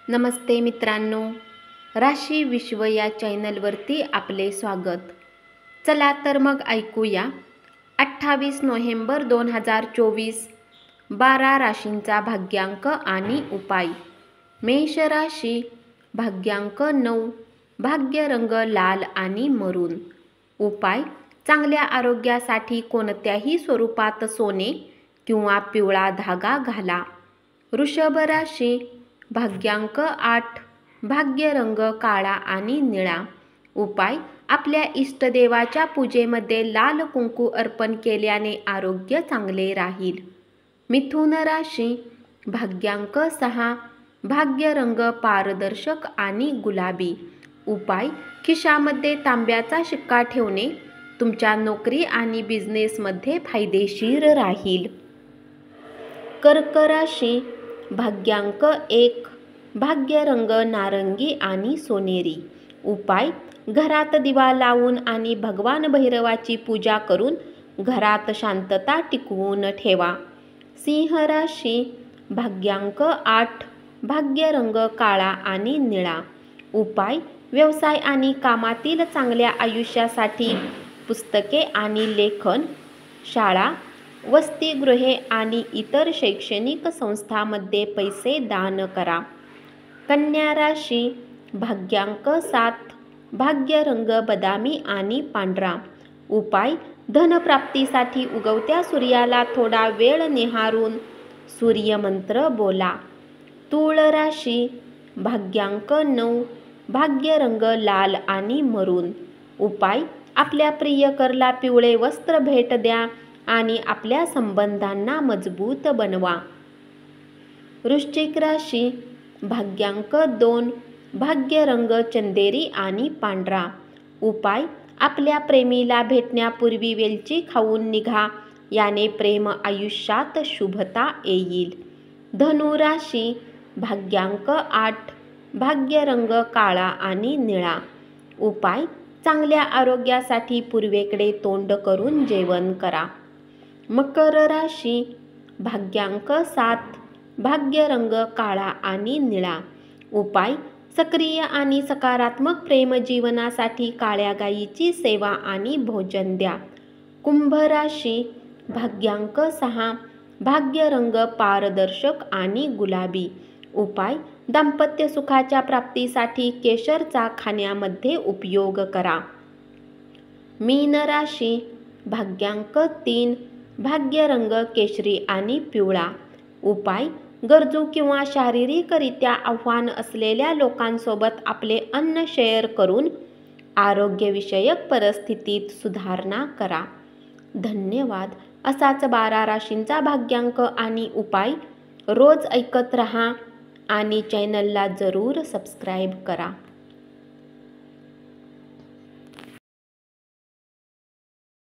नमस्ते मित्रांनो, राशी विश्व या चॅनलवरती आपले स्वागत। चला तर मग ऐकूया 28 नोव्हेंबर 2024 12 राशींचा भाग्यांक आणि उपाय। मेष राशी, भाग्यांक 9, भाग्य रंग लाल आणि मरून। उपाय: चांगल्या आरोग्यासाठी कोणत्याही स्वरूपात सोने किंवा पिवळा धागा घाला। वृषभ राशी, भाग्यांक 8, भाग्य रंग काळा आणि निळा। उपाय: आपल्या इष्टदेवाच्या पूजेमध्ये लाल कुंकू अर्पण केल्याने आरोग्य चांगले राहील। मिथुन राशी, भाग्यांक 6, भाग्य रंग पारदर्शक आणि गुलाबी। उपाय: खिशामध्ये तांब्याचा शिक्का ठेवणे तुमच्या नोकरी आणि बिझनेसमध्ये फायदेशीर राहील। कर्क राशी, भाग्यांक 1, भाग्य रंग नारंगी आणि सोनेरी। उपाय: घरात दिवा लावून आणि भगवान भैरवाची पूजा करून घरात शांतता टिकवून ठेवा। सिंह राशी, भाग्यांक 8, भाग्य रंग काळा आणि निळा। उपाय: व्यवसाय आणि कामातील चांगल्या आयुष्यासाठी पुस्तके आणि लेखन, शाळा, वसतिगृहे आणि इतर शैक्षणिक संस्थांमध्ये पैसे दान करा। कन्या राशी, भाग्यांक 7, भाग्य रंग बदामी आणि पांढरा। उपाय: धनप्राप्तीसाठी उगवत्या सूर्याला थोडा वेळ निहारून सूर्यमंत्र बोला। तूळ राशी, भाग्यांक 9, भाग्य रंग लाल आणि मरून। उपाय: आपल्या प्रियकरला पिवळे वस्त्र भेट द्या आणि आपल्या संबंधांना मजबूत बनवा। वृश्चिक राशी, भाग्यांक 2, भाग्य रंग चंदेरी आणि पांढरा। उपाय: आपल्या प्रेमीला भेटण्यापूर्वी वेलची खाऊन निघा, याने प्रेम आयुष्यात शुभता येईल। धनु राशी, भाग्यांक 8, भाग्य रंग काळा आणि निळा। उपाय: चांगल्या आरोग्यासाठी पूर्वेकडे तोंड करून जेवण करा। मकर राशी, भाग्यांक 7, भाग्य रंग काळा आणि निळा। उपाय: सक्रिय आणि सकारात्मक प्रेम जीवनासाठी काळ्या गायीची सेवा आणि भोजन द्या। कुंभ राशी, भाग्यांक 6, भाग्य रंग पारदर्शक आणि गुलाबी। उपाय: दाम्पत्य सुखाच्या प्राप्तीसाठी केशरचा खाण्यामध्ये उपयोग करा। मीन राशी, भाग्यांक 3, भाग्य रंग केशरी आणि पिवळा। उपाय: गरजू किंवा शारीरिकरित्या आव्हान असलेल्या लोकांसोबत आपले अन्न शेअर करून आरोग्यविषयक परिस्थितीत सुधारणा करा। धन्यवाद। असाच 12 राशींचा भाग्यांक आणि उपाय रोज ऐकत रहा आणि चॅनलला जरूर सबस्क्राईब करा।